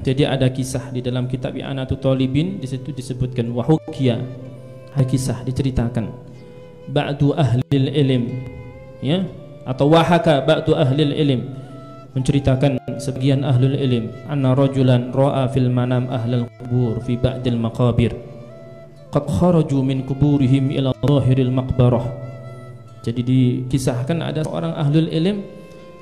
Jadi ada kisah di dalam kitab I'anatul Talibin, di situ disebutkan wahukia, ada kisah diceritakan ba'du ahlil ilm, ya, atau wahaka ba'du ahlil ilm, menceritakan sebagian ahlul ilm, anna rajulan ra'a fil manam ahlal qubur fi ba'dil maqabir qad kharaju min kuburihim ila zahiril maqbarah. Jadi dikisahkan ada seorang ahlul ilm,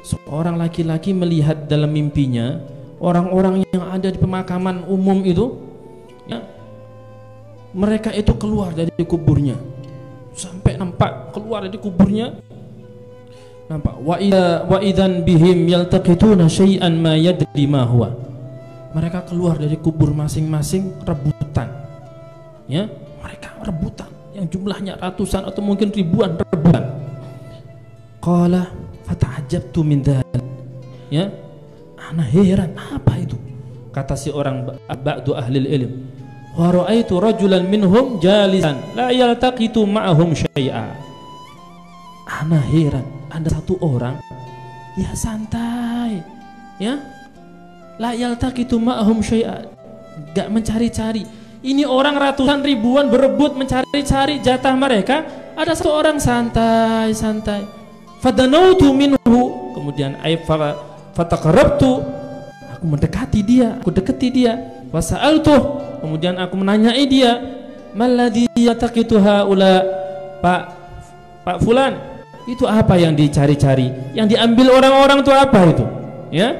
seorang laki-laki melihat dalam mimpinya orang-orang yang ada di pemakaman umum itu, ya, mereka itu keluar dari kuburnya, sampai nampak keluar dari kuburnya, nampak wa idzan bihim yaltaqituna syai'an ma yadri ma huwa. Mereka keluar dari kubur masing-masing rebutan, ya, mereka rebutan yang jumlahnya ratusan atau mungkin ribuan rebutan. Qala fata'ajabtu min dzalik, ya, ana heran apa itu, kata si orang ba'du ahlil ilm, wa ra'aitu rajulan minhum jalisan la yaltaqitu ma'ahum syai'a. Ana heran, ada satu orang ya santai, ya, la yaltaqitu ma'ahum syai'a, enggak mencari-cari. Ini orang ratusan ribuan berebut mencari-cari jatah mereka, ada satu orang santai-santai. Fadanautu minhu, kemudian fataqarrabtu, aku mendekati dia, aku dekati dia. Wasa'altu, kemudian aku menanyai dia, malladhi yataqitu haula, Pak Fulan, itu apa yang dicari-cari, yang diambil orang-orang itu apa itu, ya?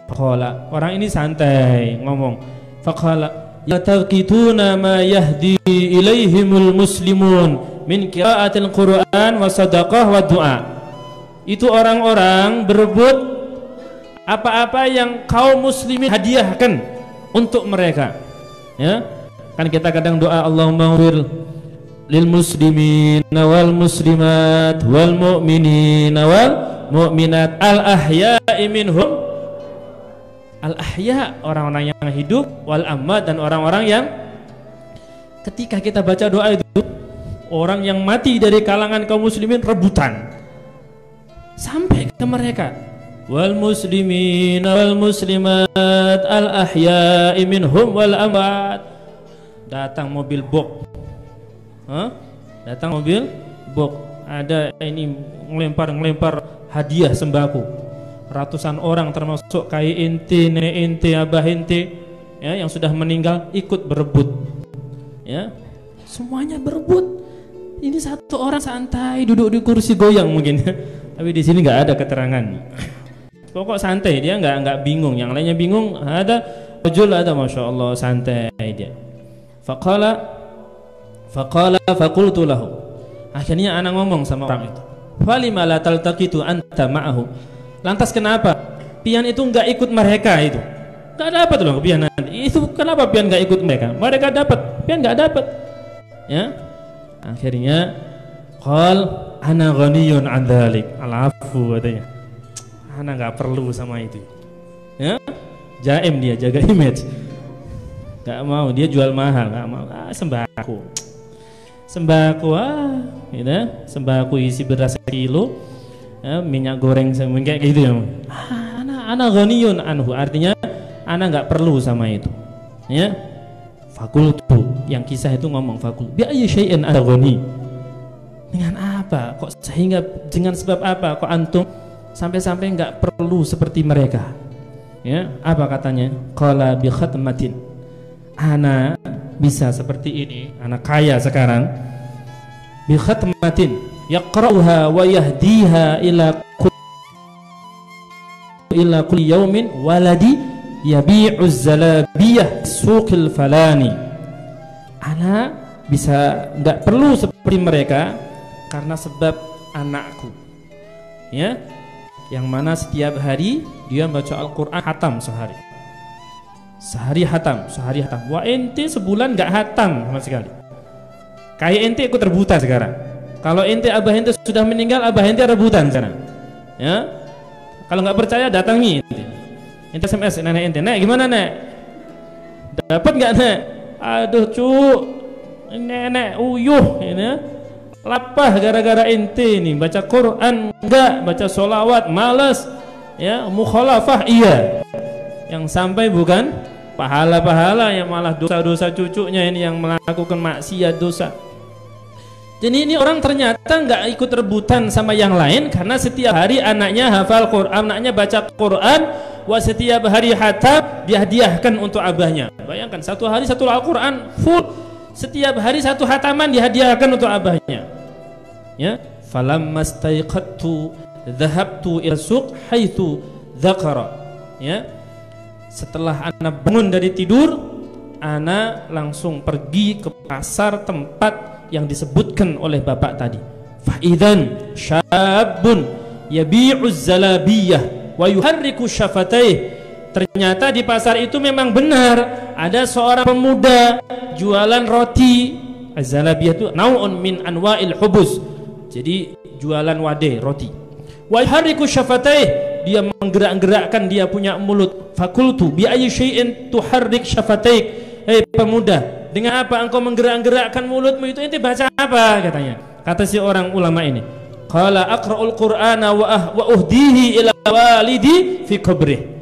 Faqala, orang ini santai ngomong, faqala yataqituna ma yahdi ilaihimul muslimun min qiraatil Qur'an wa sadaqah wa du'a. Itu orang-orang berebut apa-apa yang kaum muslimin hadiahkan untuk mereka, ya, kan kita kadang doa Allahumma ighfir lil muslimin wal muslimat wal mu'minin wal mu'minat al ahya'i minhum, al ahya, orang-orang yang hidup, wal amwat, dan orang-orang yang, ketika kita baca doa itu, orang yang mati dari kalangan kaum muslimin rebutan sampai ke mereka, wal muslimin wal muslimat al ahya'i minhum wal amwat. Datang mobil box, datang mobil box, ada ini ngelempar hadiah sembako, ratusan orang termasuk kakek ente, nenek ente, abah ente, ya, yang sudah meninggal ikut berebut, ya, semuanya berebut. Ini satu orang santai duduk di kursi goyang mungkin, tapi di sini nggak ada keterangan. Pokok santai dia, nggak bingung. Yang lainnya bingung. Ada rajul, ada masya Allah santai dia. Faqala faqultu lahu. Akhirnya anak ngomong sama orang itu, falima la taltaqitu anta ma'ahu. Lantas kenapa pian itu nggak ikut mereka itu? Nggak dapat loh pian nanti. Itu kenapa pian nggak ikut mereka? Mereka dapat, pian nggak dapat. Ya. Akhirnya qal ana ghaniyun 'an dzalik. Alafu katanya. Ana nggak perlu sama itu. Ya. Jaim dia, jaga image. Nggak mau, dia jual mahal, nggak mau. Sembako. Gitu. Sembako isi beras sekilo. Ya, minyak goreng kayak gitu ya. Ana ghaniyun anhu, artinya ana nggak perlu sama itu, ya. Fakultu, yang kisah itu ngomong fakul, bi ayyi syai'in ana ghani, dengan apa kok, sehingga dengan sebab apa kok antum sampai-sampai nggak perlu seperti mereka, ya. Apa katanya? Qala bi khatmatin, ana bisa seperti ini, ana kaya sekarang, bi khatmatin yaqra'uha wa yahdiha ila kulli yaumin waladi yabi'u zalabiyah suqil falani. Ana bisa nggak perlu seperti mereka karena sebab anakku, ya, yang mana setiap hari dia baca Al-Quran hatam sehari hatam. Wah, ente sebulan nggak hatam sama sekali, kayak ente ikut rebutan sekarang. Kalau ente abah ente sudah meninggal, abah ente rebutan sekarang, ya. Kalau nggak percaya datangi ente SMS nenek ente, nek gimana nek, dapat nggak nek? Aduh cuk, nenek uyuh ini lapah gara-gara ente nih, baca Quran enggak, baca sholawat males, ya, mukhalafah iya, yang sampai bukan pahala-pahala yang malah dosa-dosa cucunya ini yang melakukan maksiat dosa. Jadi ini orang ternyata nggak ikut rebutan sama yang lain karena setiap hari anaknya hafal Quran, anaknya baca Quran, setiap hari hatam dihadiahkan untuk abahnya. Bayangkan satu hari satu Al-Quran full, setiap hari satu hataman dihadiahkan untuk abahnya. Ya, falamma staiqattu dhahabtu ila suq haitsu dzakara. Ya, setelah anak bangun dari tidur, anak langsung pergi ke pasar tempat yang disebutkan oleh bapak tadi. Fa'idan syabun yabi'uz zalabiyah wa yuharriku syafatayh. Ternyata di pasar itu memang benar ada seorang pemuda jualan roti. Az-zalabiyah itu nau'un min anwa'il hubus. Jadi jualan wade roti. Wa yuharriku syafatayh, dia menggerak-gerakkan dia punya mulut. Fakultu bi ayyi syai'in tuharrik syafatayk. Hei pemuda, dengan apa engkau menggerak-gerakkan mulutmu itu? Ente baca apa? Katanya. Kata si orang ulama ini, qala aqra'ul qur'ana wa uhdihi ila walidi fi qabrih.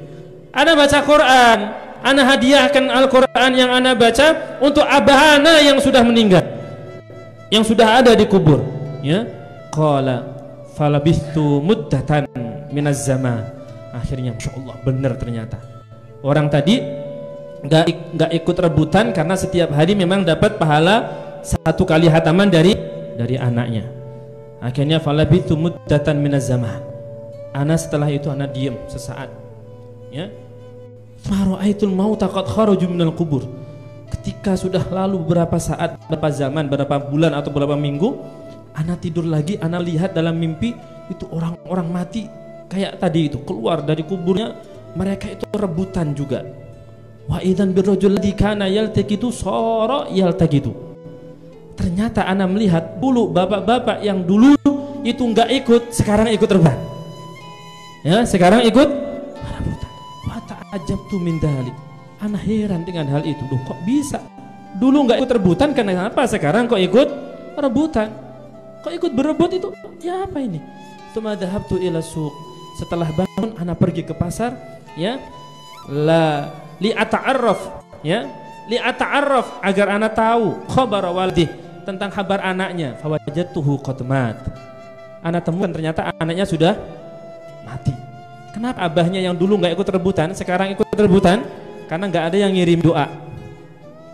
Ana baca Quran, ana hadiahkan Al-Quran yang ana baca untuk abah ana yang sudah meninggal, yang sudah ada di kubur. Ya, qala falabistu muddatan minaz zaman. Akhirnya masyaallah benar ternyata orang tadi nggak ikut rebutan karena setiap hari memang dapat pahala satu kali hataman dari anaknya. Akhirnya falabitu muddatan minaz zaman. Ana setelah itu ana diam sesaat. Ya. Fara'aitul mauta qad kharaju minal kubur. Ketika sudah lalu beberapa saat, beberapa zaman, beberapa bulan atau beberapa minggu, ana tidur lagi, ana lihat dalam mimpi itu orang-orang mati kayak tadi itu keluar dari kuburnya, mereka itu rebutan juga. Wa idzan birrajul ladzi kana yaltaqitu sara yaltaqitu. Ternyata ana melihat dulu bapak-bapak yang dulu itu enggak ikut, sekarang ikut rebutan. Ya, sekarang ikut rebutan. Wa ta'ajabtu min dzalik. Ana heran dengan hal itu. Loh, kok bisa? Dulu enggak ikut rebutan kenapa sekarang kok ikut rebutan? Kok ikut berebut itu? Ya apa ini? Tsumma dhahabtu ila suq. Setelah bangun ana pergi ke pasar, ya. Li ata'arraf, ya, li ata'arraf agar anak tahu khabar walidih, tentang kabar anaknya. Fawajadtuhu qad mat. Anak temukan ternyata anaknya sudah mati. Kenapa abahnya yang dulu nggak ikut rebutan sekarang ikut rebutan? Karena nggak ada yang ngirim doa,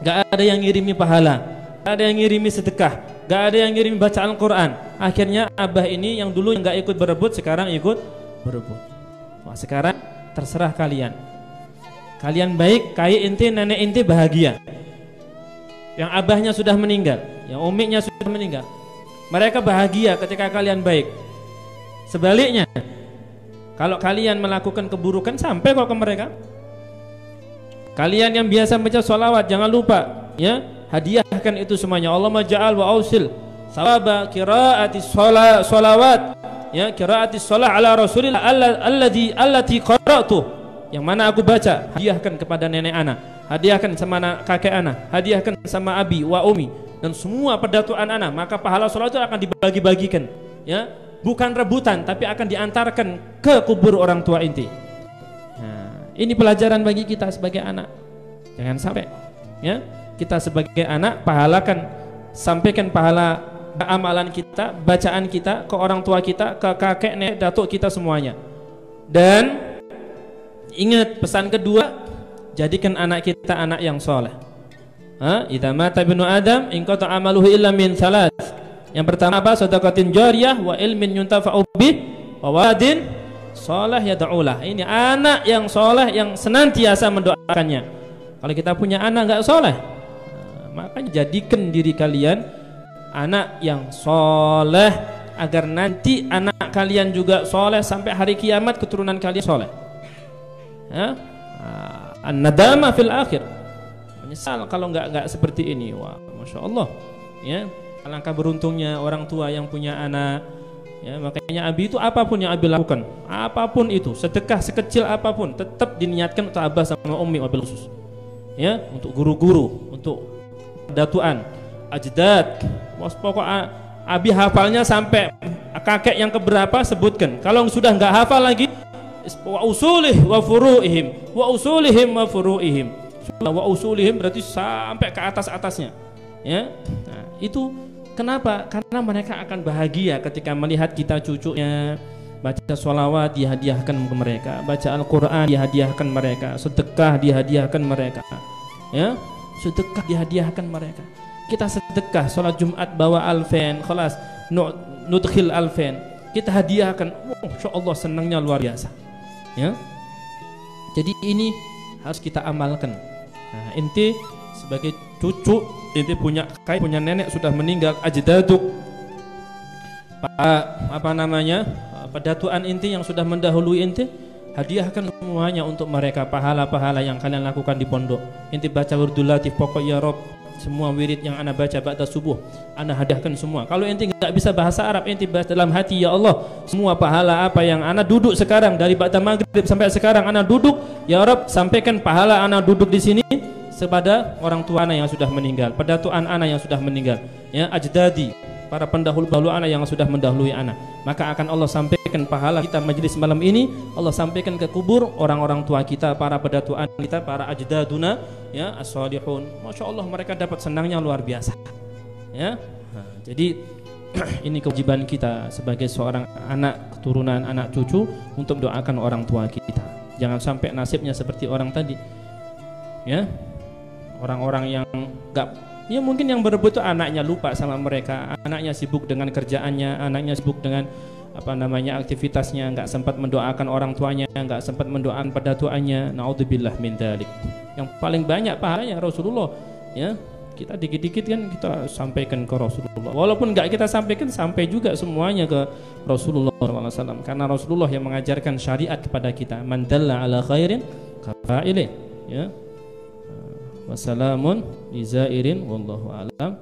nggak ada yang ngirimi pahala, nggak ada yang ngirimi sedekah, nggak ada yang ngirimi baca Al-Quran. Akhirnya abah ini yang dulu nggak ikut berebut sekarang ikut berebut. Wah, sekarang terserah kalian. Kalian baik, kayak inti nenek inti bahagia. Yang abahnya sudah meninggal, yang umiknya sudah meninggal, mereka bahagia ketika kalian baik. Sebaliknya, kalau kalian melakukan keburukan sampai kok ke mereka. Kalian yang biasa baca sholawat jangan lupa, ya, hadiahkan itu semuanya. Allah maja'al wa ausil sawaba qiraati sholawat, ya, qiraati sholah ala rasulillah allati qara'tu, yang mana aku baca, hadiahkan kepada nenek anak, hadiahkan sama kakek anak, hadiahkan sama abi wa umi, dan semua pendatuan anak, maka pahala sholat itu akan dibagi-bagikan, ya, bukan rebutan tapi akan diantarkan ke kubur orang tua inti. Nah, ini pelajaran bagi kita sebagai anak. Jangan sampai, ya, kita sebagai anak pahalakan, sampaikan pahala amalan kita, bacaan kita ke orang tua kita, ke kakek, nenek, datuk kita semuanya. Dan ingat pesan kedua, jadikan anak kita anak yang soleh. Idza mata ibnu Adam inqata amaluhu illa min thalath. Yang pertama apa? Shadaqatin jariyah wa ilmin yuntafa'u bih wa waladin soleh yad'ulah. Ini anak yang soleh yang senantiasa mendoakannya. Kalau kita punya anak enggak soleh, makanya jadikan diri kalian anak yang soleh agar nanti anak kalian juga soleh sampai hari kiamat, keturunan kalian soleh. An-nadama fil akhir, menyesal kalau nggak seperti ini. Wah, masya Allah, ya, alangkah beruntungnya orang tua yang punya anak, ya. Makanya abi itu apapun yang abi lakukan, apapun itu, sedekah sekecil apapun, tetap diniatkan untuk abah sama umi wabil khusus, ya, untuk guru-guru, untuk datuan, ajdad. Pokok abi hafalnya sampai kakek yang keberapa sebutkan. Kalau sudah nggak hafal lagi, wa usulih wa furu'ihim wa usulihim wa furu'ihim, wa usulihim berarti sampai ke atas-atasnya. Ya. Nah, itu kenapa? Karena mereka akan bahagia ketika melihat kita cucunya baca sholawat dihadiahkan ke mereka, baca Al-Quran dihadiahkan mereka, sedekah dihadiahkan mereka, ya, sedekah dihadiahkan mereka. Kita sedekah sholat Jumat bawa alfen, khalas nudkhil alfen, kita hadiahkan, insya Allah senangnya luar biasa, ya. Jadi ini harus kita amalkan. Nah, inti sebagai cucu, inti punya nenek sudah meninggal, ajdaduk, apa namanya, pedatuan inti yang sudah mendahului inti, hadiahkan semuanya untuk mereka, pahala-pahala yang kalian lakukan di pondok. Inti baca wirdul latif, pokok ya Rob, semua wirid yang ana baca ba'da subuh ana hadiahkan semua. Kalau inti nggak bisa bahasa Arab, inti bahas dalam hati, ya Allah, semua pahala apa yang ana duduk sekarang dari ba'da maghrib sampai sekarang ana duduk, ya Rob, sampaikan pahala ana duduk di sini kepada orang tua ana yang sudah meninggal, pedatuan ana yang sudah meninggal, ya, ajdadi, para pendahulu ana yang sudah mendahului ana. Maka akan Allah sampaikan pahala kita majelis malam ini, Allah sampaikan ke kubur orang-orang tua kita, para pedatuan kita, para ajdaduna, ya, as-salihun. Masya Allah, mereka dapat senangnya luar biasa, ya. Nah, jadi ini kewajiban kita sebagai seorang anak keturunan, anak cucu, untuk doakan orang tua kita. Jangan sampai nasibnya seperti orang tadi, ya, orang-orang yang enggak, ya mungkin yang berebut itu anaknya lupa sama mereka, anaknya sibuk dengan kerjaannya, anaknya sibuk dengan apa namanya aktivitasnya, nggak sempat mendoakan orang tuanya, nggak sempat mendoakan pedatuannya. Naudzubillah min dzalik. Yang paling banyak pahalanya Rasulullah, ya. Kita dikit-dikit kan kita sampaikan ke Rasulullah. Walaupun nggak kita sampaikan, sampai juga semuanya ke Rasulullah SAW. Karena Rasulullah yang mengajarkan syariat kepada kita. Man dalla ala khairin kafa'ilin, ya. Wassalamun li zairin wallahu a'lam.